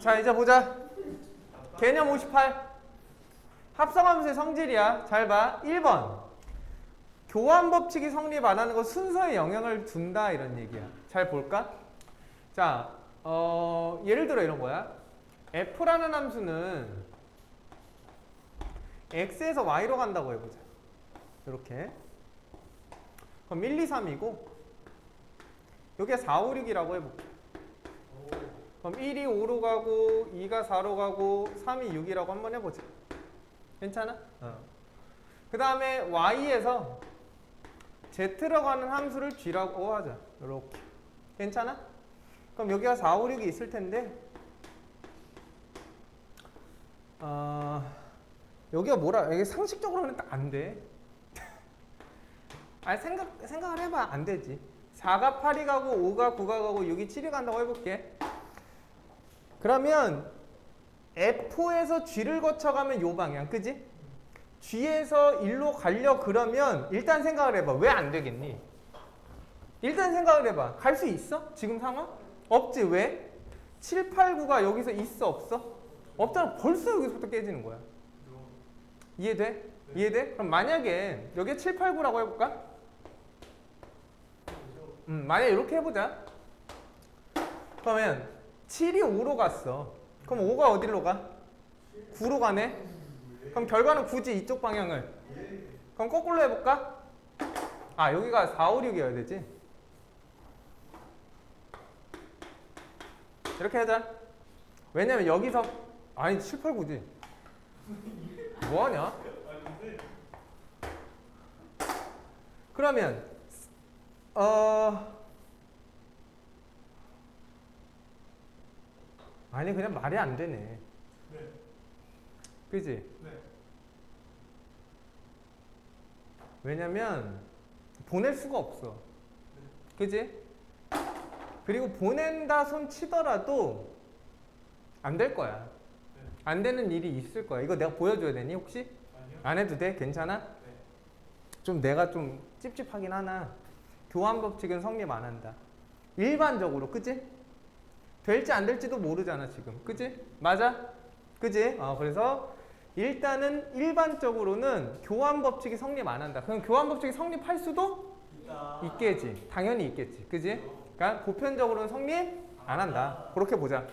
자, 이제 보자. 개념 58. 합성함수의 성질이야. 잘 봐. 1번. 교환 법칙이 성립 안 하는 거 순서에 영향을 준다 이런 얘기야. 잘 볼까? 자, 예를 들어 이런 거야. f라는 함수는 x에서 y로 간다고 해보자. 이렇게. 그럼 1, 2, 3이고 여기가 4, 5, 6이라고 해볼게. 그럼 1이 5로 가고 2가 4로 가고 3이 6이라고 한번 해보자. 괜찮아? 그 다음에 y에서 z로 가는 함수를 g라고 하자. 이렇게. 괜찮아? 그럼 여기가 4, 5, 6이 있을 텐데 여기가 뭐라? 여기 상식적으로는 안 돼. 아니 생각을 해봐. 안 되지. 4가 8이 가고 5가 9가 가고 6이 7이 간다고 해볼게. 그러면 F에서 G를 거쳐가면 요 방향, 그지? G에서 1로 가려 그러면 일단 생각을 해봐. 왜 안 되겠니? 일단 생각을 해봐. 갈 수 있어? 지금 상황? 없지. 왜? 7, 8, 9가 여기서 있어? 없어? 없잖아. 벌써 여기서부터 깨지는 거야. 이해돼? 이해돼? 그럼 만약에 여기에 7, 8, 9라고 해볼까? 만약에 이렇게 해보자. 그러면 7이 5로 갔어. 그럼 5가 어디로 가? 9로 가네? 그럼 결과는 굳이 이쪽 방향을. 그럼 거꾸로 해볼까? 아, 여기가 4, 5, 6이어야 되지. 이렇게 하자. 왜냐면 여기서 아니 7, 8, 9지. 뭐하냐? 그러면 아니 그냥 말이 안 되네. 네. 그지? 네. 왜냐면 보낼 수가 없어. 그지? 그리고 보낸다 손 치더라도 안 될 거야. 안 되는 일이 있을 거야. 이거 내가 보여줘야 되니 혹시? 아니요. 안 해도 돼? 괜찮아? 네. 좀 내가 좀 찝찝하긴 하나. 교환 법칙은 성립 안 한다. 일반적으로, 그지? 될지 안 될지도 모르잖아 지금. 그지? 맞아? 그지? 그래서 일단은 일반적으로는 교환 법칙이 성립 안 한다. 그럼 교환 법칙이 성립할 수도 있겠지. 당연히 있겠지. 그지? 그러니까 보편적으로는 성립 안 한다. 그렇게 보자.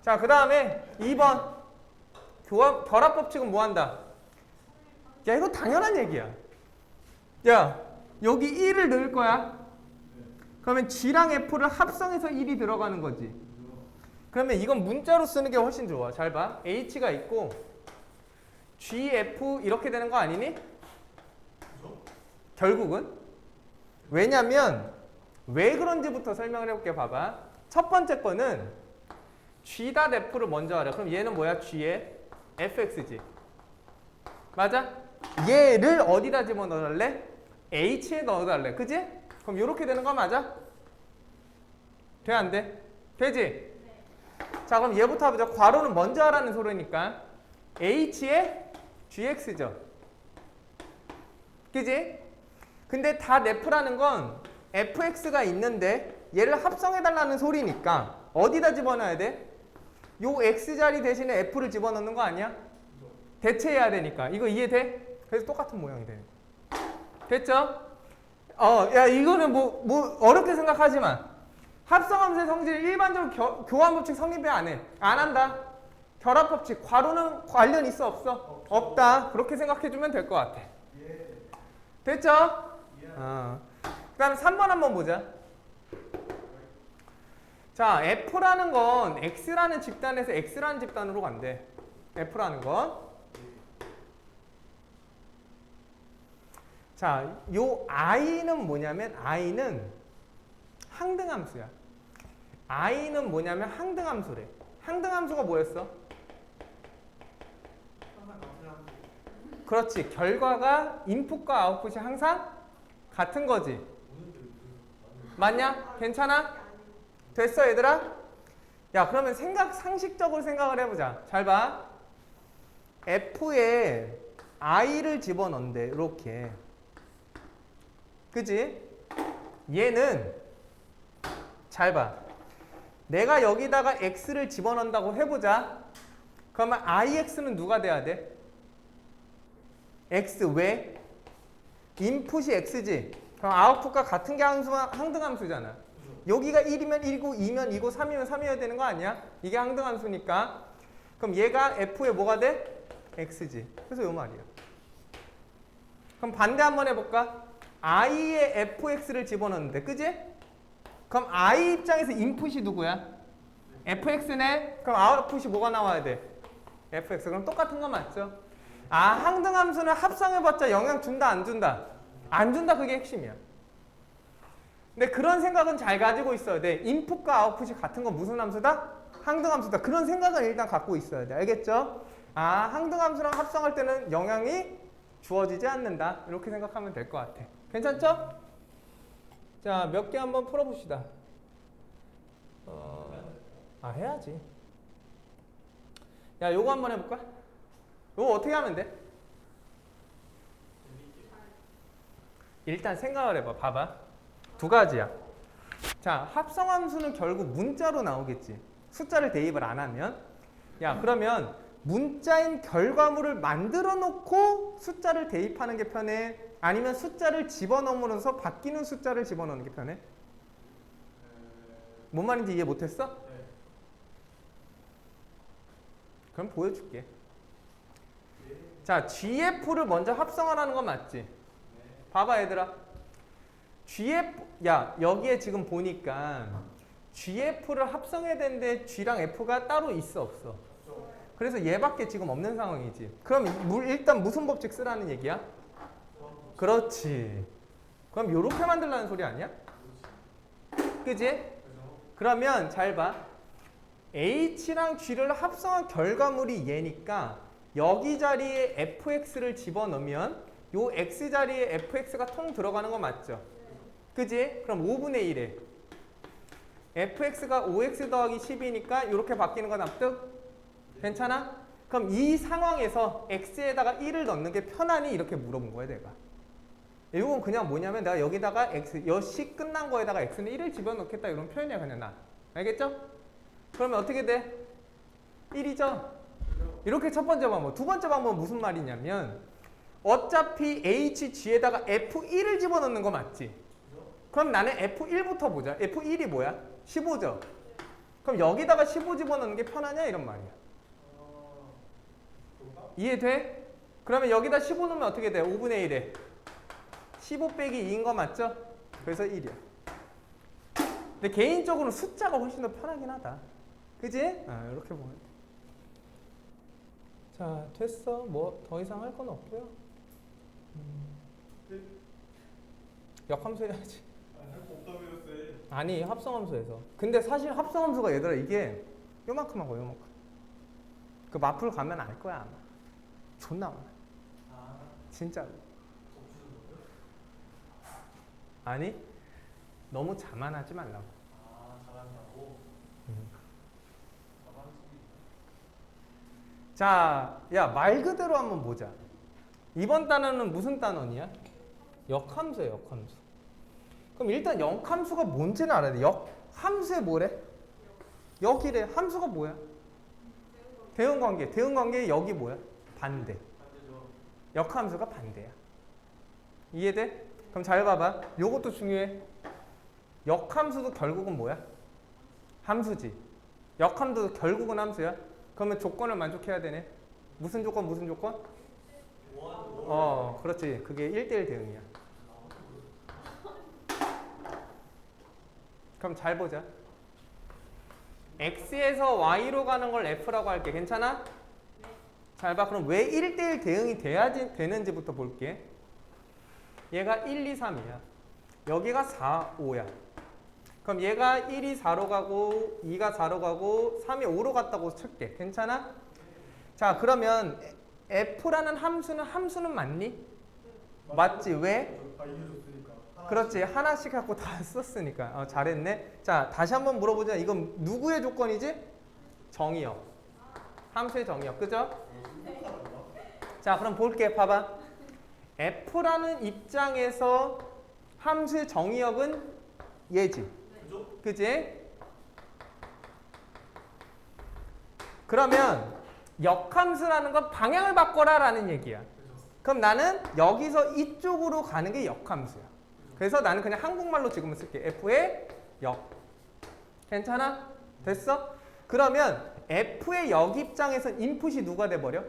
자, 그 다음에 2번. 결합 법칙은 뭐 한다? 야, 이거 당연한 얘기야. 야, 여기 1을 넣을 거야. 그러면 G랑 F를 합성해서 1이 들어가는 거지. 그러면 이건 문자로 쓰는 게 훨씬 좋아. 잘 봐. H가 있고 G, F 이렇게 되는 거 아니니? 결국은. 왜냐면 왜 그런지부터 설명을 해볼게. 봐봐. 첫 번째 거는 G.F를 먼저 하라. 그럼 얘는 뭐야? G의 fx지. 맞아? 얘를 어디다 집어넣을래? h에 넣어달래. 그지? 그럼 이렇게 되는 거 맞아? 돼? 안 돼? 되지? 네. 자, 그럼 얘부터 해보자. 괄호는 먼저 하라는 소리니까 h에 gx죠. 그지? 근데 다 f라는 건 fx가 있는데 얘를 합성해달라는 소리니까 어디다 집어넣어야 돼? 요 x자리 대신에 f를 집어넣는 거 아니야? 대체해야 되니까. 이거 이해돼? 그래서 똑같은 모양이 되는 거야. 됐죠? 야, 이거는 뭐 어렵게 생각하지 마. 합성함수의 성질을 일반적으로 교환법칙 성립해 안 해? 안 한다. 결합법칙, 괄호는 관련 있어? 없어? 없다. 그렇게 생각해주면 될 것 같아. 됐죠? 그 다음에 3번 한번 보자. 자, F라는 건 X라는 집단에서 X라는 집단으로 간대. F라는 건. 자, 요 I는 뭐냐면 I는 항등함수야. I는 뭐냐면 항등함수래. 항등함수가 뭐였어? 그렇지. 결과가 인풋과 아웃풋이 항상 같은 거지. 맞냐? 괜찮아? 됐어, 얘들아? 야, 그러면 상식적으로 생각을 해보자. 잘 봐. F에 I를 집어넣는데, 이렇게. 그지? 얘는, 잘 봐. 내가 여기다가 x를 집어넣는다고 해보자. 그러면 ix는 누가 돼야 돼? x. 왜? 인풋이 x지. 그럼 아웃풋과 같은 게 항등함수잖아. 여기가 1이면 1이고 2면 2고 3이면 3이어야 되는 거 아니야? 이게 항등함수니까. 그럼 얘가 f의 뭐가 돼? x지. 그래서 요 말이야. 그럼 반대 한번 해볼까? i에 fx를 집어넣는데, 그지? 그럼 i 입장에서 인풋이 누구야? fx네? 그럼 아웃풋이 뭐가 나와야 돼? fx. 그럼 똑같은 거 맞죠? 아, 항등함수는 합성해봤자 영향 준다, 안 준다? 안 준다, 그게 핵심이야. 근데 그런 생각은 잘 가지고 있어야 돼. 인풋과 아웃풋이 같은 건 무슨 함수다? 항등함수다. 그런 생각은 일단 갖고 있어야 돼. 알겠죠? 아, 항등함수랑 합성할 때는 영향이 주어지지 않는다. 이렇게 생각하면 될 것 같아. 괜찮죠? 자, 몇 개 한번 풀어봅시다. 해야지. 야, 요거 한번 해볼까? 요거 어떻게 하면 돼? 일단 생각을 해봐. 봐봐. 두 가지야. 자, 합성함수는 결국 문자로 나오겠지. 숫자를 대입을 안 하면. 야, 그러면 문자인 결과물을 만들어 놓고 숫자를 대입하는 게 편해? 아니면 숫자를 집어넣으면서 바뀌는 숫자를 집어넣는 게 편해? 뭔 말인지 이해 못했어? 그럼 보여줄게. 자, GF를 먼저 합성하라는 건 맞지? 봐봐 얘들아. GF, 야, 여기에 지금 보니까 GF를 합성해야 되는데 G랑 F가 따로 있어, 없어? 그래서 얘밖에 지금 없는 상황이지. 그럼 일단 무슨 법칙 쓰라는 얘기야? 그렇지. 그럼 요렇게 만들라는 소리 아니야? 그지? 그러면 잘 봐. H랑 G를 합성한 결과물이 얘니까 여기 자리에 fx를 집어넣으면 요 x 자리에 fx가 통 들어가는 거 맞죠? 그지? 그럼 5분의 1에 fx가 5x 더하기 10이니까 이렇게 바뀌는 거 납득? 괜찮아? 그럼 이 상황에서 x에다가 1을 넣는 게 편하니? 이렇게 물어본 거야 내가. 이건 그냥 뭐냐면 내가 여기다가 x, 여시 끝난 거에다가 x는 1을 집어넣겠다 이런 표현이야 그냥 나. 알겠죠? 그러면 어떻게 돼? 1이죠? 이렇게 첫 번째 방법. 두 번째 방법은 무슨 말이냐면 어차피 HG에다가 F1을 집어넣는 거 맞지? 그럼 나는 F1부터 보자. F1이 뭐야? 15죠? 그럼 여기다가 15 집어넣는 게 편하냐? 이런 말이야. 이해돼? 그러면 여기다 15 넣으면 어떻게 돼? 5분의 1에 15 빼기 2인 거 맞죠? 그래서 1이야. 근데 개인적으로 숫자가 훨씬 더 편하긴 하다. 그지? 이렇게 보면 돼. 자, 됐어. 뭐 더 이상 할 건 없고요. 역함수 해야지. 아니, 합성함수에서. 근데 사실 합성함수가 얘들아 이게 요만큼 하고 요만큼. 그 마플 가면 알 거야 아마. 존나 많아. 진짜로. 아니, 너무 자만하지 말라고. 잘한다고? 자, 야, 말 그대로 한번 보자. 이번 단어는 무슨 단원이야? 역함수야, 역함수. 그럼 일단 역함수가 뭔지는 알아야 돼. 역함수에 뭐래? 역이래. 함수가 뭐야? 대응관계. 대응관계의 역이 뭐야? 반대. 역함수가 반대야. 이해돼? 그럼 잘 봐봐. 요것도 중요해. 역함수도 결국은 뭐야? 함수지. 역함수도 결국은 함수야. 그러면 조건을 만족해야 되네. 무슨 조건, 무슨 조건? 그렇지. 그게 1대1 대응이야. 그럼 잘 보자. x에서 y로 가는 걸 f라고 할게. 괜찮아? 잘 봐. 그럼 왜 1대1 대응이 되는지부터 볼게. 얘가 1, 2, 3이야. 여기가 4, 5야. 그럼 얘가 1이 4로 가고 2가 4로 가고 3이 5로 갔다고 칠게. 괜찮아? 자, 그러면 f라는 함수는 맞니? 맞지. 왜? 그렇지. 하나씩 갖고 다 썼으니까. 잘했네. 자, 다시 한번 물어보자. 이건 누구의 조건이지? 정의역. 함수의 정의역. 그죠? 자, 그럼 볼게. 봐봐. f라는 입장에서 함수의 정의역은 얘지. 그지? 그러면 역함수라는 건 방향을 바꿔라라는 얘기야. 그럼 나는 여기서 이쪽으로 가는 게 역함수야. 그래서 나는 그냥 한국말로 지금은 쓸게. f의 역. 괜찮아? 됐어? 그러면 f의 역 입장에서 인풋이 누가 돼버려?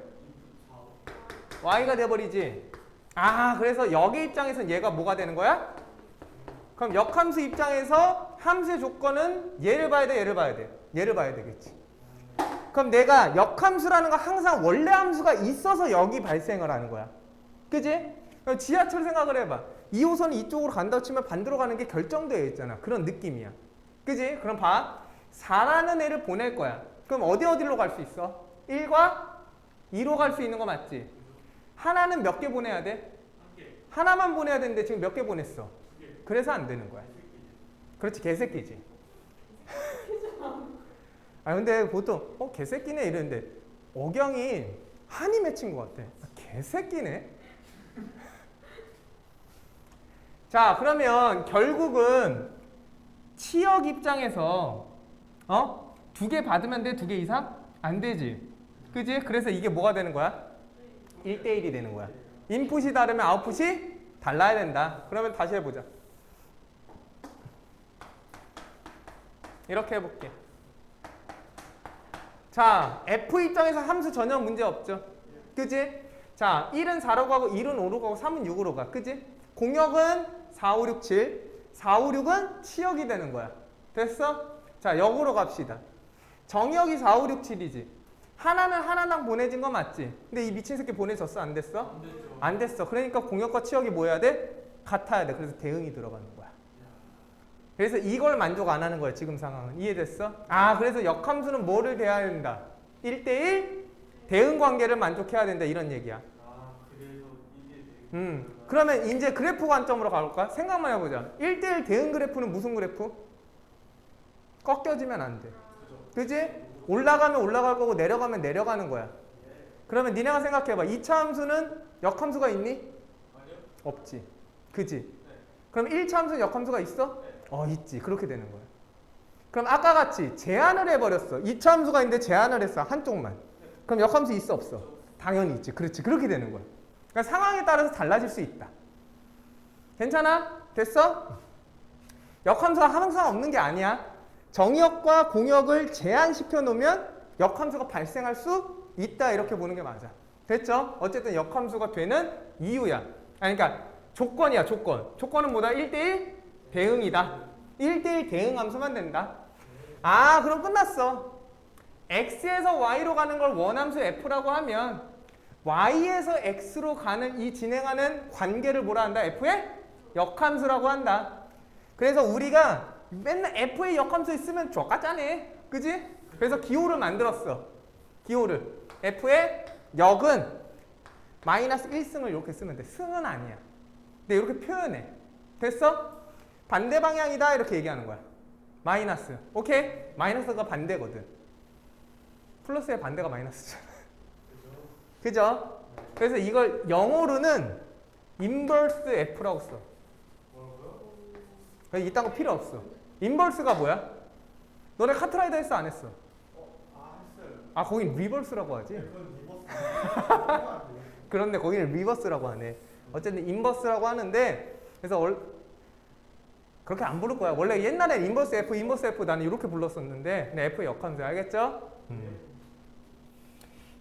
y가 돼버리지. 아, 그래서 역의 입장에서는 얘가 뭐가 되는 거야? 그럼 역함수 입장에서 함수의 조건은 얘를 봐야 돼, 얘를 봐야 돼? 얘를 봐야 되겠지. 그럼 내가 역함수라는 건 항상 원래 함수가 있어서 역이 발생을 하는 거야. 그지? 그럼 지하철 생각을 해봐. 2호선이 이쪽으로 간다고 치면 반대로 가는 게 결정되어 있잖아. 그런 느낌이야. 그지? 그럼 봐. 4라는 애를 보낼 거야. 그럼 어디로 갈 수 있어? 1과 2로 갈 수 있는 거 맞지? 하나는 몇 개 보내야 돼? 하나만 보내야 되는데 지금 몇 개 보냈어? 그래서 안 되는 거야. 그렇지, 개새끼지. 아 근데 보통 개새끼네 이러는데 어경이 한이 맺힌 것 같아. 개새끼네. 자, 그러면 결국은 치역 입장에서 2개 받으면 돼? 2개 이상? 안 되지. 그지? 그래서 이게 뭐가 되는 거야? 1대1이 되는 거야. 인풋이 다르면 아웃풋이 달라야 된다. 그러면 다시 해보자. 이렇게 해볼게. 자, F 입장에서 함수 전혀 문제 없죠. 그지? 자, 1은 4로 가고 2는 5로 가고 3은 6으로 가. 그지? 공역은 4, 5, 6, 7. 4, 5, 6은 치역이 되는 거야. 됐어? 자, 역으로 갑시다. 정역이 4, 5, 6, 7이지. 하나는 하나당 보내진 거 맞지? 근데 이 미친 새끼 보내졌어? 안 됐어? 안 됐죠. 안 됐어. 그러니까 공역과 치역이 뭐 해야 돼? 같아야 돼. 그래서 대응이 들어가는 거야. 그래서 이걸 만족 안 하는 거야, 지금 상황은. 이해됐어? 아, 그래서 역함수는 뭐를 대해야 된다? 1대1 대응 관계를 만족해야 된다, 이런 얘기야. 아, 그래서 이게 그러면 이제 그래프 관점으로 가볼까? 생각만 해보자. 1대1 대응 그래프는 무슨 그래프? 꺾여지면 안 돼. 그지? 올라가면 올라갈 거고 내려가면 내려가는 거야. 그러면 니네가 생각해봐. 2차 함수는 역함수가 있니? 아니요? 없지. 그지? 네. 그럼 1차 함수는 역함수가 있어? 네. 있지. 그렇게 되는 거야. 그럼 아까 같이 제한을 해버렸어. 2차 함수가 있는데 제한을 했어. 한쪽만. 그럼 역함수 있어? 없어? 당연히 있지. 그렇지. 그렇게 되는 거야. 그러니까 상황에 따라서 달라질 수 있다. 괜찮아? 됐어? 역함수가 항상 없는 게 아니야. 정역과 공역을 제한시켜 놓으면 역함수가 발생할 수 있다. 이렇게 보는 게 맞아. 됐죠? 어쨌든 역함수가 되는 이유야. 그러니까 조건이야. 조건은 뭐다? 1대1 대응이다. 1대1 대응 함수만 된다. 아, 그럼 끝났어. x에서 y로 가는 걸 원함수 f라고 하면 y에서 x로 가는 이 진행하는 관계를 뭐라 한다? f의 역함수라고 한다. 그래서 우리가 맨날 f의 역함수 있으면 족같잖아. 그지? 그래서 기호를 만들었어. 기호를. f의 역은 마이너스 1승을 이렇게 쓰면 돼. 승은 아니야. 근데 이렇게 표현해. 됐어? 반대 방향이다 이렇게 얘기하는 거야. 마이너스. 오케이? 마이너스가 반대거든. 플러스의 반대가 마이너스잖아. 그죠? 그래서 이걸 영어로는 인버스 F라고 써. 뭐라고요? 이딴 거 필요 없어. 인버스가 뭐야? 너네 카트라이더 했어 안 했어? 했어요. 아, 거긴 리버스라고 하지? 그건 리버스. 그런데 거기는 리버스라고 하네. 어쨌든 인버스라고 하는데 그래서 그렇게 안 부를 거야. 원래 옛날엔 인버스 F 나는 이렇게 불렀었는데 근데 F의 역함수 알겠죠?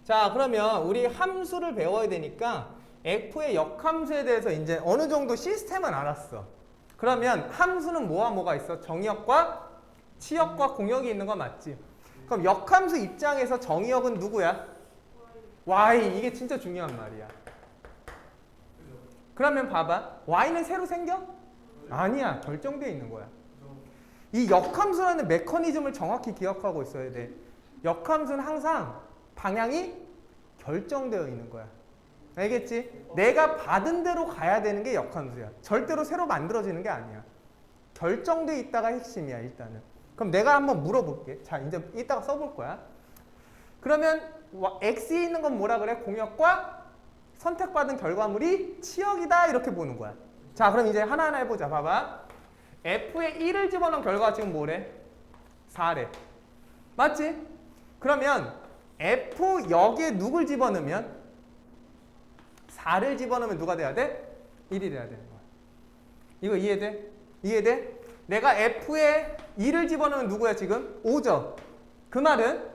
자, 그러면 우리 함수를 배워야 되니까 F의 역함수에 대해서 이제 어느 정도 시스템은 알았어. 그러면 함수는 뭐와 뭐가 있어? 정역과 치역과 공역이 있는 거 맞지? 그럼 역함수 입장에서 정역은 누구야? y. 이게 진짜 중요한 말이야. 그러면 봐봐. y는 새로 생겨? 아니야. 결정되어 있는 거야. 이 역함수라는 메커니즘을 정확히 기억하고 있어야 돼. 역함수는 항상 방향이 결정되어 있는 거야. 알겠지? 내가 받은 대로 가야 되는 게 역함수야. 절대로 새로 만들어지는 게 아니야. 결정되어 있다가 핵심이야, 일단은. 그럼 내가 한번 물어볼게. 자, 이제 이따가 써볼 거야. 그러면 x에 있는 건 뭐라 그래? 공역과 선택받은 결과물이 치역이다 이렇게 보는 거야. 자, 그럼 이제 하나하나 해보자. 봐봐. f에 1을 집어넣은 결과가 지금 뭐래? 4래. 맞지? 그러면 F 여기에 누굴 집어넣으면 4를 집어넣으면 누가 돼야 돼? 1이 돼야 되는 거야. 이거 이해돼? 이해돼? 내가 F에 2를 집어넣으면 누구야 지금? 5죠. 그 말은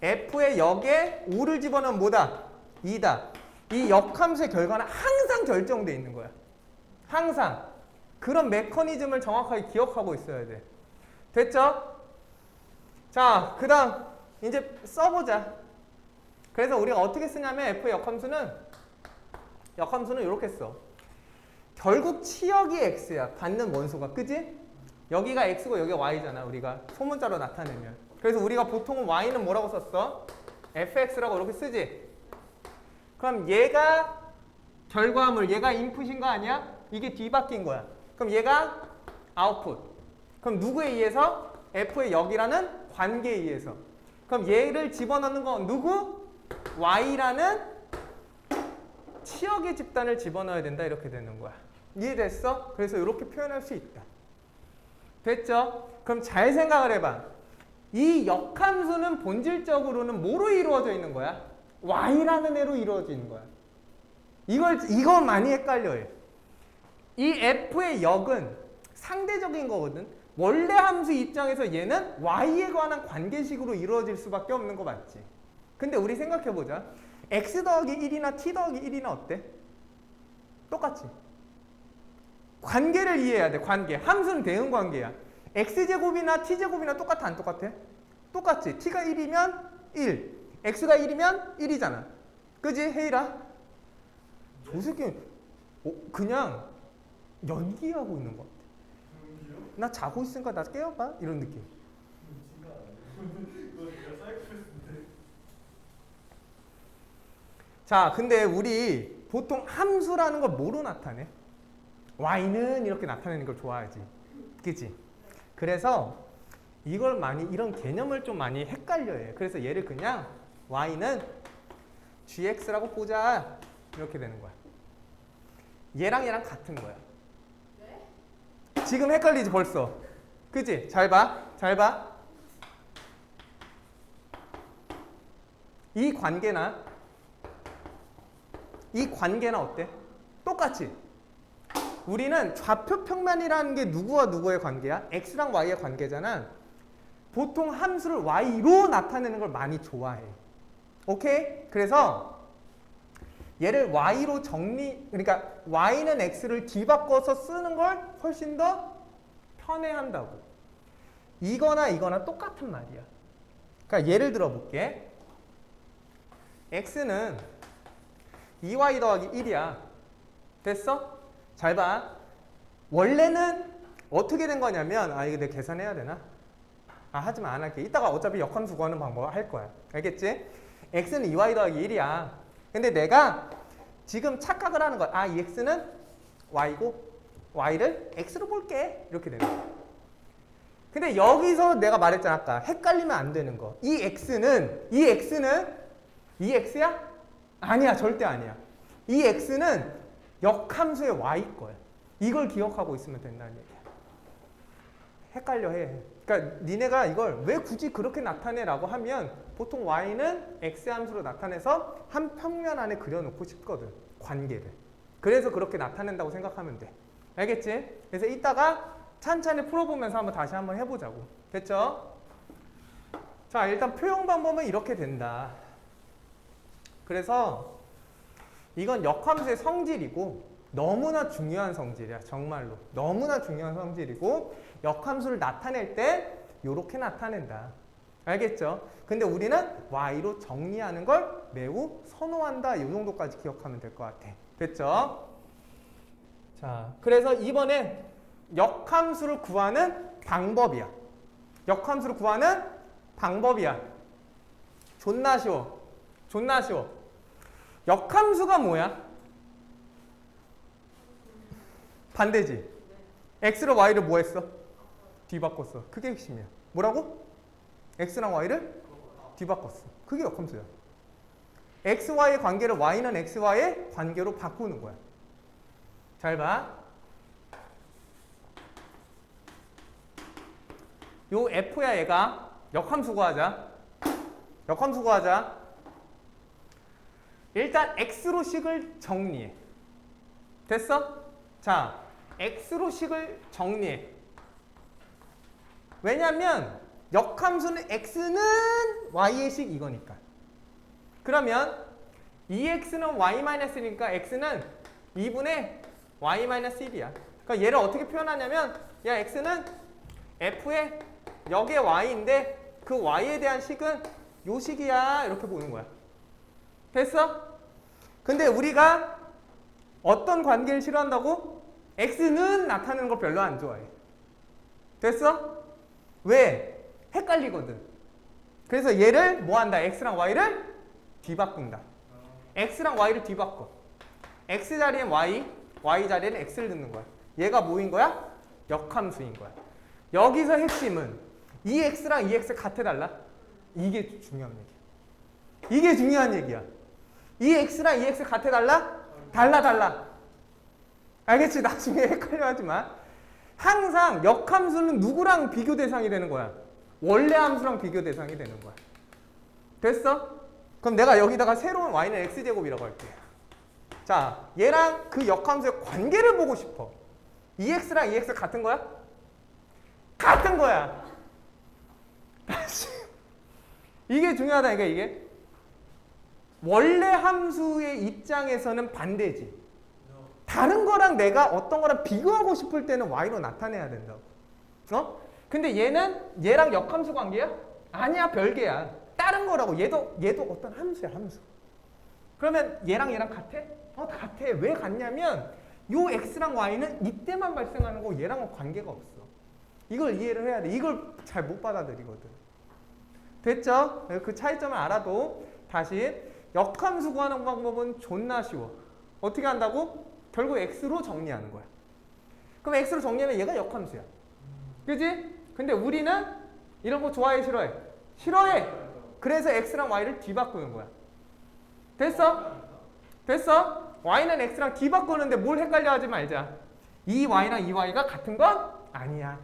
F에 여기에 5를 집어넣으면 뭐다? 2다. 이 역함수의 결과는 항상 결정돼 있는 거야. 항상. 그런 메커니즘을 정확하게 기억하고 있어야 돼. 됐죠? 자, 그 다음 이제 써보자. 그래서 우리가 어떻게 쓰냐면 F의 역함수는 이렇게 써. 결국 치역이 X야. 받는 원소가. 그지? 여기가 X고 여기가 Y잖아. 우리가 소문자로 나타내면. 그래서 우리가 보통은 Y는 뭐라고 썼어? fx라고 이렇게 쓰지? 그럼 얘가 결과물, 얘가 인풋인 거 아니야? 이게 뒤바뀐 거야. 그럼 얘가 아웃풋. 그럼 누구에 의해서? F의 역이라는 관계에 의해서. 그럼 얘를 집어넣는 건 누구? Y라는 치역의 집단을 집어넣어야 된다. 이렇게 되는 거야. 이해됐어? 그래서 이렇게 표현할 수 있다. 됐죠? 그럼 잘 생각을 해봐. 이 역함수는 본질적으로는 뭐로 이루어져 있는 거야? Y라는 애로 이루어져 있는 거야. 이걸 많이 헷갈려해. 이 F의 역은 상대적인 거거든. 원래 함수 입장에서 얘는 Y에 관한 관계식으로 이루어질 수밖에 없는 거 맞지? 근데 우리 생각해보자. X 더하기 1이나 T 더하기 1이나 어때? 똑같지? 관계를 이해해야 돼. 관계. 함수는 대응 관계야. X제곱이나 T제곱이나 똑같아 안 똑같아? 똑같지. T가 1이면 1. X가 1이면 1이잖아. 그지? 헤이라? 저 새끼 그냥 연기하고 있는 것 같아. 나 자고 있으니까 나 깨워봐. 이런 느낌. 자, 근데 우리 보통 함수라는 걸 뭐로 나타내? Y는 이렇게 나타내는 걸 좋아하지. 그치? 그래서 이런 개념을 좀 많이 헷갈려해. 그래서 얘를 그냥 Y는 GX라고 보자. 이렇게 되는 거야. 얘랑 얘랑 같은 거야. 지금 헷갈리지 벌써. 그치? 잘 봐. 잘 봐. 이 관계나 어때? 똑같이. 우리는 좌표 평면이라는 게 누구와 누구의 관계야? X랑 Y의 관계잖아. 보통 함수를 Y로 나타내는 걸 많이 좋아해. 오케이? 그래서 얘를 Y로 그러니까 Y는 X를 뒤바꿔서 쓰는 걸 훨씬 더 편해한다고. 이거나 똑같은 말이야. 그러니까 예를 들어 볼게. X는 2Y 더하기 1이야. 됐어? 잘 봐. 원래는 어떻게 된 거냐면 이거 내가 계산해야 되나? 하지만 안 할게. 이따가 어차피 역함수 구하는 방법 할 거야. 알겠지? X는 2Y 더하기 1이야. 근데 내가 지금 착각을 하는 거야. 이 X는 Y고 Y를 X로 볼게. 이렇게 되는 거야. 근데 여기서 내가 말했잖아. 아까 헷갈리면 안 되는 거. 이 X는 이 X야? 아니야. 절대 아니야. 이 X는 역함수의 Y 거야. 이걸 기억하고 있으면 된다는 얘기야. 헷갈려 해. 그러니까 니네가 이걸 왜 굳이 그렇게 나타내라고 하면 보통 Y는 X 함수로 나타내서 한 평면 안에 그려놓고 싶거든. 관계를. 그래서 그렇게 나타낸다고 생각하면 돼. 알겠지? 그래서 이따가 찬찬히 풀어보면서 다시 한번 해보자고. 됐죠? 자, 일단 표현 방법은 이렇게 된다. 그래서 이건 역함수의 성질이고 너무나 중요한 성질이야. 정말로. 너무나 중요한 성질이고 역함수를 나타낼 때 이렇게 나타낸다. 알겠죠? 근데 우리는 Y로 정리하는 걸 매우 선호한다. 이 정도까지 기억하면 될 것 같아. 됐죠? 자, 그래서 이번엔 역함수를 구하는 방법이야. 역함수를 구하는 방법이야. 존나 쉬워. 존나 쉬워. 역함수가 뭐야? 반대지? X로 Y를 뭐 했어? 뒤바꿨어. 그게 핵심이야. 뭐라고? X랑 Y를 뒤바꿨어. 그게 역함수야. XY의 관계를 Y는 XY의 관계로 바꾸는 거야. 잘 봐. 요 F야 얘가 역함수 구하자. 역함수 구하자. 일단 x로 식을 정리해. 됐어? 자, x로 식을 정리해. 왜냐면 역함수는 x는 y의 식 이거니까. 그러면 2x는 y-1이니까 x는 2분의 y-1이야. 그러니까 얘를 어떻게 표현하냐면 야 x는 f의 역의 y인데 그 y에 대한 식은 요 식이야 이렇게 보는 거야. 됐어? 근데 우리가 어떤 관계를 싫어한다고? x는 나타내는 걸 별로 안 좋아해. 됐어? 왜? 헷갈리거든. 그래서 얘를 뭐 한다? x랑 y를 뒤바꾼다. x랑 y를 뒤바꿔. x 자리엔 y, y 자리엔 x를 넣는 거야. 얘가 뭐인 거야? 역함수인 거야. 여기서 핵심은 이 x랑 이 x 같아 달라? 이게 중요한 얘기야. 이게 중요한 얘기야. 이 x랑 이 x 같아 달라? 달라. 알겠지? 나중에 헷갈려 하지 마. 항상 역함수는 누구랑 비교 대상이 되는 거야? 원래 함수랑 비교 대상이 되는 거야. 됐어? 그럼 내가 여기다가 새로운 y는 x제곱이라고 할게. 자, 얘랑 그 역함수의 관계를 보고 싶어. 2x랑 2x 같은 거야? 같은 거야. 다시. 이게 중요하다니까 이게. 원래 함수의 입장에서는 반대지. 다른 거랑 내가 어떤 거랑 비교하고 싶을 때는 y로 나타내야 된다고. 근데 얘는 얘랑 역함수 관계야? 아니야, 별개야. 다른 거라고. 얘도 어떤 함수야, 함수. 그러면 얘랑 같아? 같아. 왜 같냐면 요 x랑 y는 이때만 발생하는 거고 얘랑은 관계가 없어. 이걸 이해를 해야 돼. 이걸 잘 못 받아들이거든. 됐죠? 그 차이점을 알아도 다시 역함수 구하는 방법은 존나 쉬워. 어떻게 한다고? 결국 x로 정리하는 거야. 그럼 x로 정리하면 얘가 역함수야. 그지? 근데 우리는 이런 거 좋아해, 싫어해? 싫어해. 그래서 x랑 y를 뒤바꾸는 거야. 됐어? 됐어? y는 x랑 뒤바꾸는데 뭘 헷갈려 하지 말자. 이 y랑 이 y가 같은 건 아니야.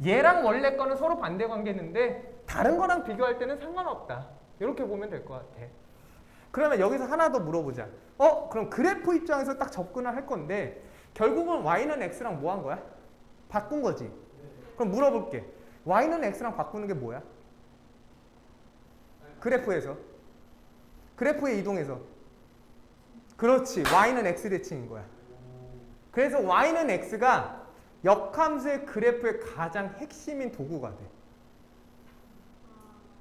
얘랑 원래 거는 서로 반대 관계인데 다른 거랑 비교할 때는 상관없다. 이렇게 보면 될 것 같아. 그러면 여기서 하나 더 물어보자. 그럼 그래프 입장에서 딱 접근을 할 건데 결국은 y는 x랑 뭐 한 거야? 바꾼 거지. 그럼 물어볼게. y는 x랑 바꾸는 게 뭐야? 그래프에서. 그래프에 이동해서. 그렇지. y는 x 대칭인 거야. 그래서 y는 x가 역함수의 그래프의 가장 핵심인 도구가 돼.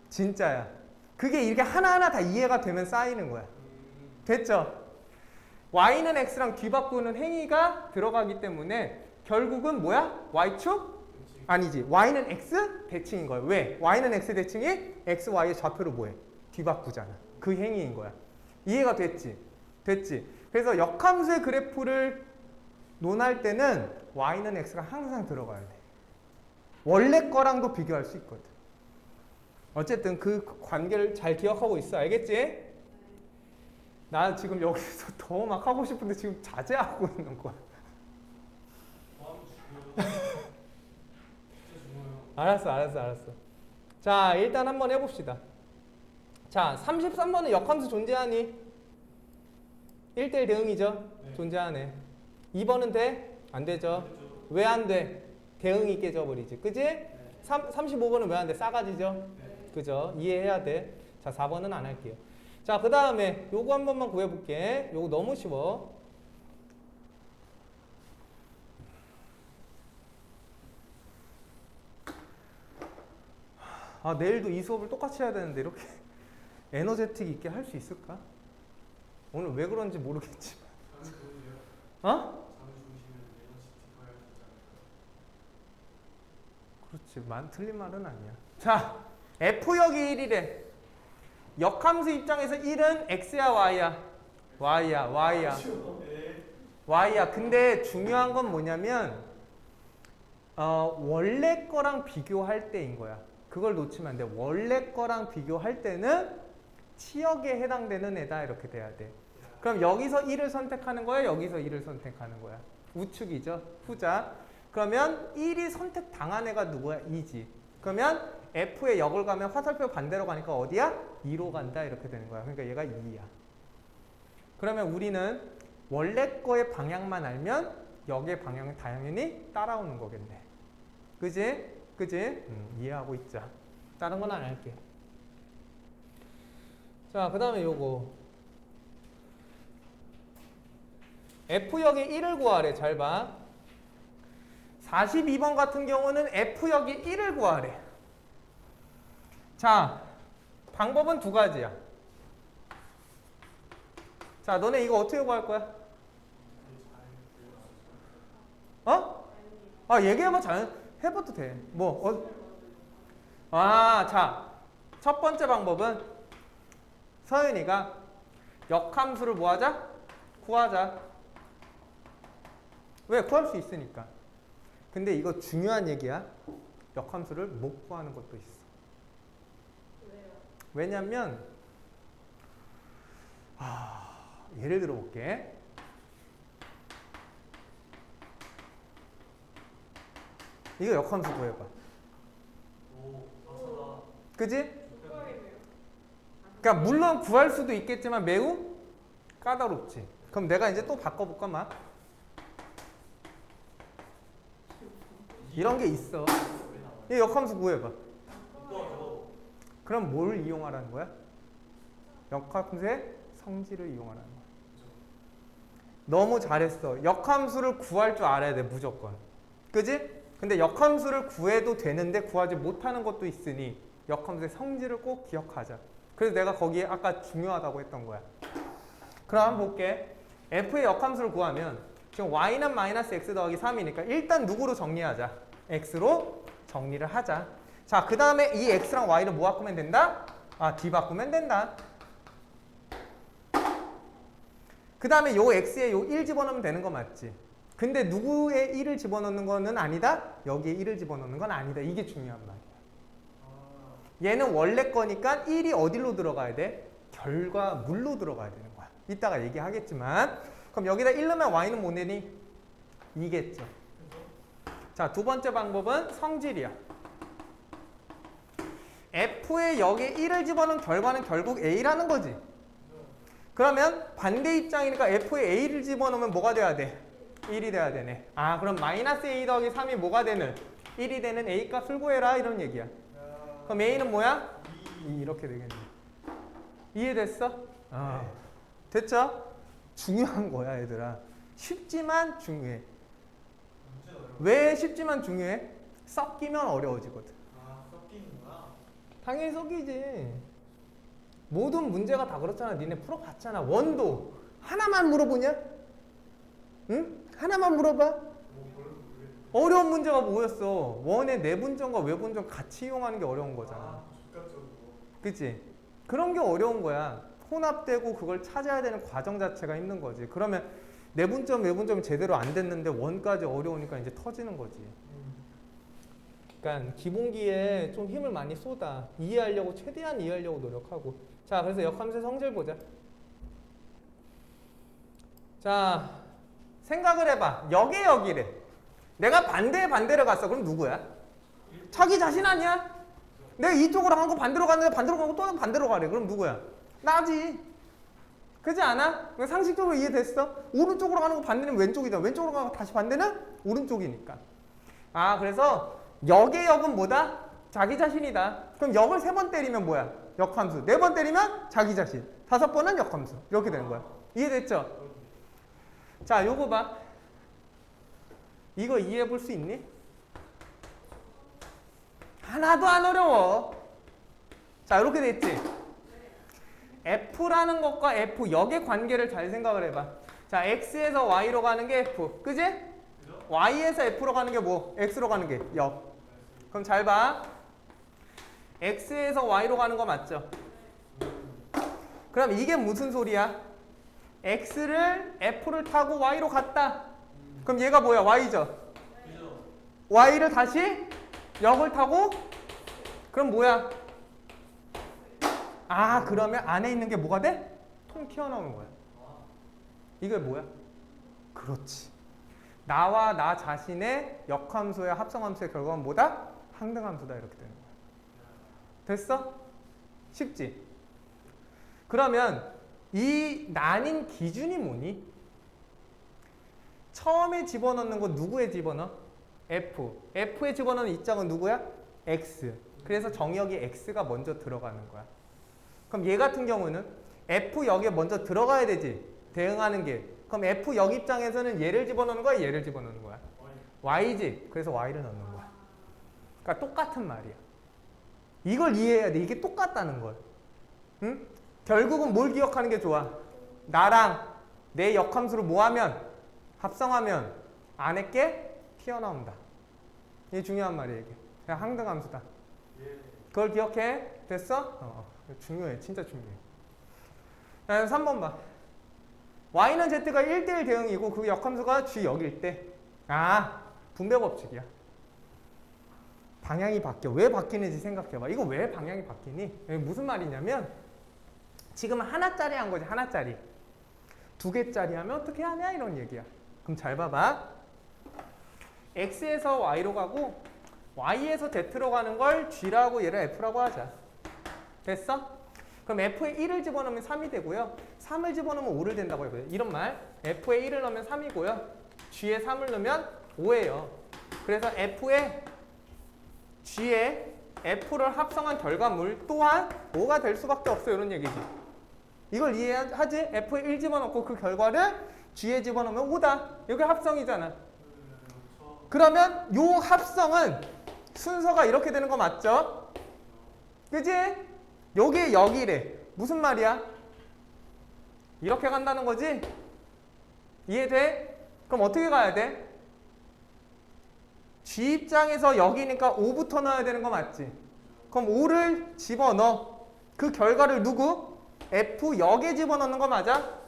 진짜야. 그게 이렇게 하나하나 다 이해가 되면 쌓이는 거야. 됐죠? y는 x랑 뒤바꾸는 행위가 들어가기 때문에 결국은 뭐야? y축? 아니지. y는 x 대칭인 거야. 왜? y는 x 대칭이 x, y의 좌표로 뭐해? 뒤바꾸잖아. 그 행위인 거야. 이해가 됐지? 됐지? 그래서 역함수의 그래프를 논할 때는 y는 x가 항상 들어가야 돼. 원래 거랑도 비교할 수 있거든. 어쨌든 그 관계를 잘 기억하고 있어. 알겠지? 나 지금 여기서 더 막 하고 싶은데 지금 자제하고 있는 거야. 알았어. 자, 일단 한번 해봅시다. 자, 33번은 역함수 존재하니? 1대1 대응이죠? 네. 존재하네. 2번은 돼? 안 되죠? 왜 안 돼? 대응이 깨져버리지. 그지? 네. 35번은 왜 안 돼? 싸가지죠? 네. 그죠? 이해해야 돼. 자, 4번은 안 할게요. 자, 그 다음에 요거 한 번만 구해볼게. 요거 너무 쉬워. 내일도 이 수업을 똑같이 해야 되는데 이렇게 에너제틱 있게 할 수 있을까? 오늘 왜 그런지 모르겠지만. 그렇지. 틀린 말은 아니야. 자, F역이 1이래. 역함수 입장에서 1은 X야, Y야? Y야. Y야. 근데 중요한 건 뭐냐면 원래 거랑 비교할 때인 거야. 그걸 놓치면 안 돼. 원래 거랑 비교할 때는 치역에 해당되는 애다 이렇게 돼야 돼. 그럼 여기서 1을 선택하는 거야? 여기서 1을 선택하는 거야? 우측이죠. 후자. 그러면 1이 선택당한 애가 누구야? 2지. 그러면 F의 역을 가면 화살표 반대로 가니까 어디야? 2로 간다 이렇게 되는 거야. 그러니까 얘가 2야. 그러면 우리는 원래 거의 방향만 알면 역의 방향은 당연히 따라오는 거겠네. 그지? 그지? 이해하고 있자. 다른 건 안 할게. 자, 그 다음에 요거. F역의 1을 구하래. 잘 봐. 42번 같은 경우는 F역의 1을 구하래. 자, 방법은 두 가지야. 자, 너네 이거 어떻게 구할 거야? 어? 아, 얘기해봐. 잘 해봐도 돼. 뭐, 자, 첫 번째 방법은 서윤이가 역함수를 뭐 하자? 구하자. 왜? 구할 수 있으니까. 근데 이거 중요한 얘기야. 역함수를 못 구하는 것도 있어. 왜냐면, 예를 들어 볼게. 이거 역함수 구해봐. 그지? 그러니까 물론 구할 수도 있겠지만 매우 까다롭지. 그럼 내가 이제 또 바꿔볼까 막. 이런 게 있어. 이 역함수 구해봐. 그럼 뭘 이용하라는 거야? 역함수의 성질을 이용하라는 거야. 너무 잘했어. 역함수를 구할 줄 알아야 돼, 무조건. 그지? 근데 역함수를 구해도 되는데 구하지 못하는 것도 있으니 역함수의 성질을 꼭 기억하자. 그래서 내가 거기에 아까 중요하다고 했던 거야. 그럼 한번 볼게. F의 역함수를 구하면 지금 y는 마이너스 x 더하기 3이니까 일단 누구로 정리하자? x로 정리를 하자. 자, 그 다음에 이 x랑 y를 뭐 바꾸면 된다? d 바꾸면 된다. 그 다음에 요 x에 요 1 집어넣으면 되는 거 맞지? 근데 누구의 1을 집어넣는 거는 아니다? 여기에 1을 집어넣는 건 아니다. 이게 중요한 말이야. 얘는 원래 거니까 1이 어디로 들어가야 돼? 결과물로 들어가야 되는 거야. 이따가 얘기하겠지만. 그럼 여기다 1 넣으면 y는 뭐 내니? 2겠죠. 자, 두 번째 방법은 성질이야. F의 역에 1을 집어넣은 결과는 결국 A라는 거지. 그러면 반대 입장이니까 F에 A를 집어넣으면 뭐가 돼야 돼? 1이 돼야 되네. 그럼 마이너스 A 더하기 3이 뭐가 되는? 1이 되는 A 값을 구해라 이런 얘기야. 그럼 A는 뭐야? 2 이렇게 되겠네. 이해됐어? 됐죠? 중요한 거야 얘들아. 쉽지만 중요해. 왜 쉽지만 중요해? 섞이면 어려워지거든. 섞이는구나. 당연히 섞이지. 모든 문제가 다 그렇잖아. 니네 풀어봤잖아. 원도 하나만 물어보냐? 응? 하나만 물어봐. 어려운 문제가 뭐였어? 원의 내분점과 외분점 같이 이용하는 게 어려운 거잖아. 그치? 그런 게 어려운 거야. 혼합되고 그걸 찾아야 되는 과정 자체가 힘든 거지. 그러면 내분점, 외분점이 제대로 안 됐는데 원까지 어려우니까 이제 터지는 거지. 그러니까 기본기에 좀 힘을 많이 쏟아. 이해하려고 최대한 이해하려고 노력하고. 자, 그래서 역함수의 성질 보자. 자, 생각을 해봐. 역의 역이래. 내가 반대에 반대를 갔어. 그럼 누구야? 자기 자신 아니야? 내가 이쪽으로 간 거 반대로 갔는데 반대로 가고 또 반대로 가래. 그럼 누구야? 나지. 그렇지 않아? 상식적으로 이해됐어? 오른쪽으로 가는 거 반대는 왼쪽이잖아. 왼쪽으로 가고 다시 반대는 오른쪽이니까. 그래서 역의 역은 뭐다? 자기 자신이다. 그럼 역을 3번 때리면 뭐야? 역함수. 4번 때리면 자기 자신. 5번은 역함수. 이렇게 되는 거야. 이해됐죠? 자, 요거 봐. 이거 이해해 볼 수 있니? 하나도 안 어려워. 자, 이렇게 됐지? F라는 것과 F 역의 관계를 잘 생각을 해봐. 자, X에서 Y로 가는 게 F. 그지? Y에서 F로 가는 게 뭐? X로 가는 게 역. 그럼 잘 봐. X에서 Y로 가는 거 맞죠? 그럼 이게 무슨 소리야? X를 F를 타고 Y로 갔다. 그럼 얘가 뭐야? Y죠? Y를 다시 역을 타고 그럼 뭐야? 그러면 안에 있는 게 뭐가 돼? 통 튀어나오는 거야. 이게 뭐야? 그렇지. 나와 나 자신의 역함수의 합성함수의 결과는 뭐다? 항등함수다. 이렇게 되는 거야. 됐어? 쉽지? 그러면 이 나뉜 기준이 뭐니? 처음에 집어넣는 건 누구에 집어넣어? F. F에 집어넣는 이 짝은 누구야? X. 그래서 정역이 X가 먼저 들어가는 거야. 그럼 얘 같은 경우는 F 역에 먼저 들어가야 되지. 대응하는 게. 그럼 F 역 입장에서는 얘를 집어넣는 거야? 얘를 집어넣는 거야? Y지. 그래서 Y를 넣는 거야. 그러니까 똑같은 말이야. 이걸 이해해야 돼. 이게 똑같다는 걸. 응? 결국은 뭘 기억하는 게 좋아? 나랑 내 역함수를 뭐하면? 합성하면 안에 게 튀어나온다. 이게 중요한 말이야. 이게. 그냥 항등함수다. 예. 그걸 기억해? 됐어? 중요해. 진짜 중요해. 자, 3번 봐. y는 z가 1대1 대응이고 그 역함수가 g 역일 때 분배 법칙이야. 방향이 바뀌어. 왜 바뀌는지 생각해봐. 이거 왜 방향이 바뀌니? 이게 무슨 말이냐면 지금 하나짜리 한 거지. 하나짜리. 두 개짜리 하면 어떻게 하냐 이런 얘기야. 그럼 잘 봐봐. x에서 y로 가고 y에서 z로 가는 걸 g라고 얘를 f라고 하자. 됐어? 그럼 f에 1을 집어넣으면 3이 되고요. 3을 집어넣으면 5를 된다고 해봐요. 이런 말. f에 1을 넣으면 3이고요. g에 3을 넣으면 5예요. 그래서 f에 g에 f를 합성한 결과물 또한 5가 될 수밖에 없어요. 이런 얘기지. 이걸 이해하지? f에 1 집어넣고 그 결과를 g에 집어넣으면 5다. 이게 합성이잖아. 그러면 요 합성은 순서가 이렇게 되는 거 맞죠? 그지? 여기에 여기래. 무슨 말이야? 이렇게 간다는 거지? 이해돼? 그럼 어떻게 가야 돼? G 입장에서 여기니까 5부터 넣어야 되는 거 맞지? 그럼 5를 집어넣어. 그 결과를 누구? F 역에 집어넣는 거 맞아?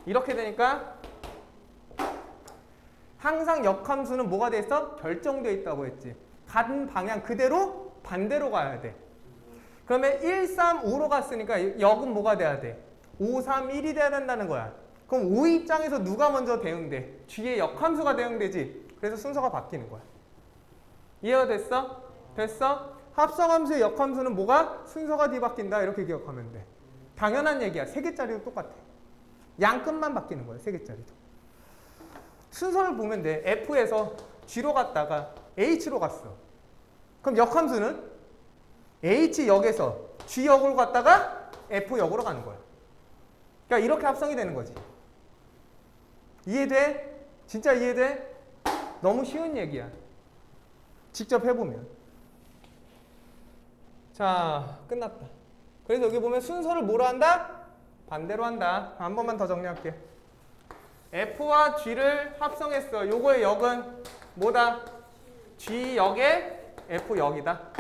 이렇게 되니까 항상 역함수는 뭐가 돼 있어? 결정되어 있다고 했지. 같은 방향 그대로 반대로 가야 돼. 그러면 1, 3, 5로 갔으니까 역은 뭐가 돼야 돼? 5, 3, 1이 돼야 된다는 거야. 그럼 5 입장에서 누가 먼저 대응돼? G의 역함수가 대응되지. 그래서 순서가 바뀌는 거야. 이해가 됐어? 됐어? 합성함수의 역함수는 뭐가? 순서가 뒤바뀐다. 이렇게 기억하면 돼. 당연한 얘기야. 3개짜리도 똑같아. 양 끝만 바뀌는 거야. 3개짜리도. 순서를 보면 돼. F에서 G로 갔다가 H로 갔어. 그럼 역함수는 H역에서 G역으로 갔다가 F역으로 가는 거야. 그러니까 이렇게 합성이 되는 거지. 이해돼? 진짜 이해돼? 너무 쉬운 얘기야. 직접 해보면. 자, 끝났다. 그래서 여기 보면 순서를 뭐로 한다? 반대로 한다. 한 번만 더 정리할게. F와 G를 합성했어. 요거의 역은 뭐다? G역에 F역이다.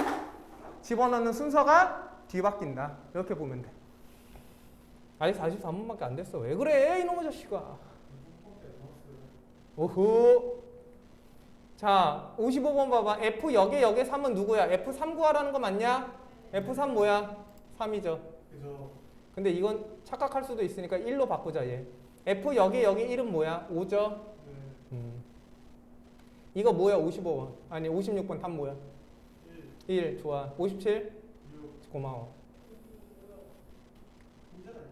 집어넣는 순서가 뒤바뀐다. 이렇게 보면 돼. 아직 43분밖에 안 됐어. 왜 그래 이놈의 자식아. 오호. 자, 55번 봐봐. F역에 역의 3은 누구야? F3 구하라는 거 맞냐? F3 뭐야? 3이죠. 그죠. 근데 이건 착각할 수도 있으니까 1로 바꾸자 얘. F역에 역의 1은 뭐야? 5죠? 네. 이거 뭐야? 55번. 아니 56번 답 뭐야? 1, 1. 좋아. 57? 6. 고마워. 괜찮아요.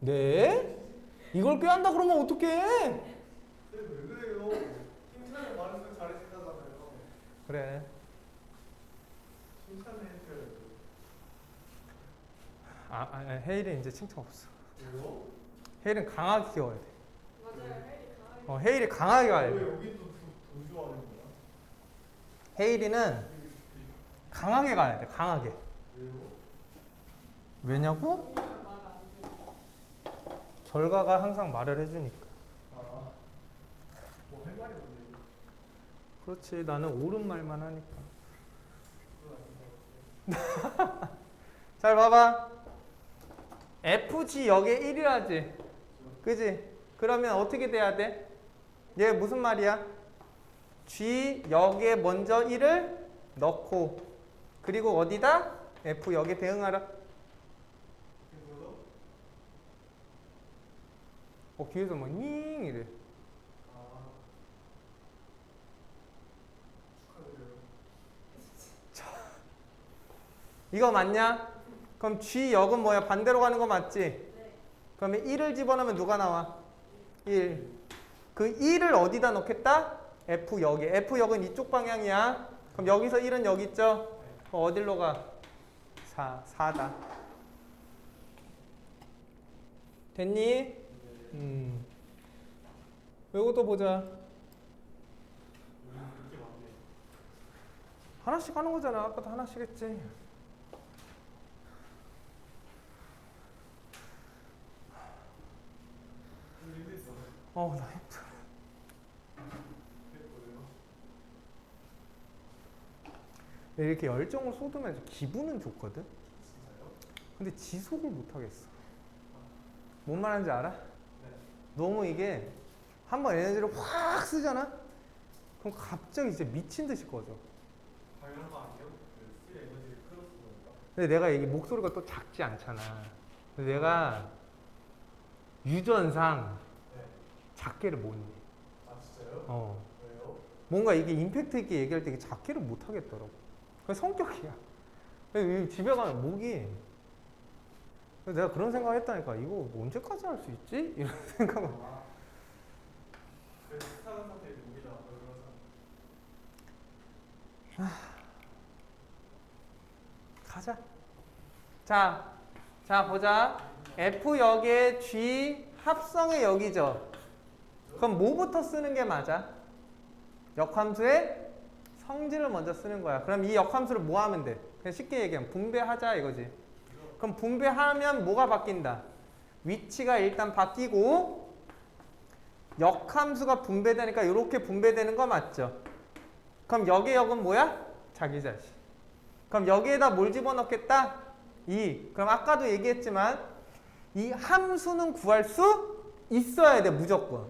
네? 이걸 꾀한다 그러면 어떡해? 왜 그래요? 칭찬을 많으면 잘해준다잖아요. 그래. 칭찬을 해줘야죠. 헤일은 이제 칭찬 없어. 왜요? 헤일은 강하게 키워야 돼. 맞아요. 헬이 강하게. 헤일이 강하게 가야 왜 돼. 여기 또 좋아하는 거야? 헤일이는 강하게 가야 돼. 강하게. 왜요? 왜냐고? 말안 돼. 결과가 항상 말을 해주니까. 뭐 할 말이 없네. 그렇지. 나는 옳은 말만 하니까. 그거 아닌 잘 봐봐. FG 역에 1이라지. 그지? 그러면 어떻게 돼야 돼? 얘 무슨 말이야? G 역에 먼저 1을 넣고 그리고 어디다? F 역에 대응하라. 뒤에서 뭐 닝 이래. 축하드려요. 이거 맞냐? 그럼 G역은 뭐야? 반대로 가는 거 맞지? 네. 그러면 1을 집어넣으면 누가 나와? 1. 그 1을 어디다 넣겠다? F역에. F역은 이쪽 방향이야. 그럼 여기서 1은 여기 있죠? 그럼 어디로 가? 4다. 됐니? 이것도 보자. 이렇게 많네. 하나씩 하는 거잖아. 아까도 하나씩 했지. 힘들어. 나 힘들어. 그래요? 이렇게 열정을 쏟으면서 기분은 좋거든? 진짜요? 근데 지속을 못 하겠어. 뭔 말하는지 알아? 네. 너무 이게 한번 에너지를 확 쓰잖아? 그럼 갑자기 이제 미친 듯이 꺼져. 당연한 거 아니에요? 쓸 에너지를 끌어서 보니까. 근데 내가 이게 목소리가 또 작지 않잖아. 근데 내가 유전상 네. 작게를 못 내. 아 진짜요? 왜요? 뭔가 이게 임팩트 있게 얘기할 때 이게 작게를 못 하겠더라고. 그 성격이야. 그래서 집에 가면 목이 그래서 내가 그런 생각을 했다니까. 이거 언제까지 할 수 있지? 이런 생각을. 아. 그래서 스타는 상태에 목이 나와 그러잖아. 가자. 자 보자. F역의 G 합성의 역이죠. 그럼 뭐부터 쓰는 게 맞아? 역함수의 성질을 먼저 쓰는 거야. 그럼 이 역함수를 뭐 하면 돼? 그냥 쉽게 얘기하면 분배하자 이거지. 그럼 분배하면 뭐가 바뀐다? 위치가 일단 바뀌고 역함수가 분배되니까 이렇게 분배되는 거 맞죠? 그럼 여기의 역은 뭐야? 자기 자신. 그럼 여기에다 뭘 집어넣겠다? 2. 그럼 아까도 얘기했지만 이 함수는 구할 수 있어야 돼 무조건.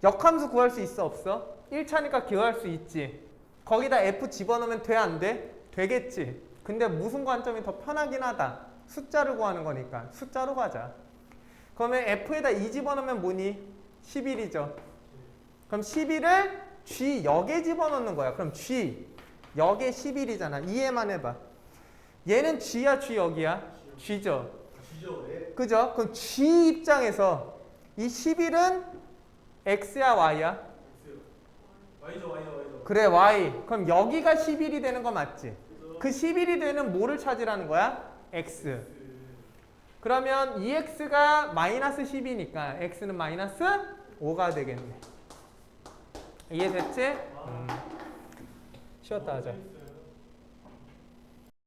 역함수 구할 수 있어 없어? 1차니까 기억할 수 있지. 거기다 F 집어넣으면 돼 안 돼? 되겠지. 근데 무슨 관점이 더 편하긴 하다. 숫자를 구하는 거니까 숫자로 가자. 그러면 F에다 2 집어넣으면 뭐니? 11이죠. 그럼 11을 G역에 집어넣는 거야. 그럼 G 역에 11이잖아. 이해만 해봐. 얘는 G야 G역이야? G죠. 지죠? 네. 그죠? 그럼 G 입장에서 이 11은 X야 Y야? X. Y죠. 그래 Y. 그럼 여기가 11이 되는 거 맞지? 그 11이 되는 뭐를 찾으라는 거야? X. 그러면 2X가 마이너스 10이니까 X는 마이너스 5가 되겠네. 이해됐지? 쉬었다 하자.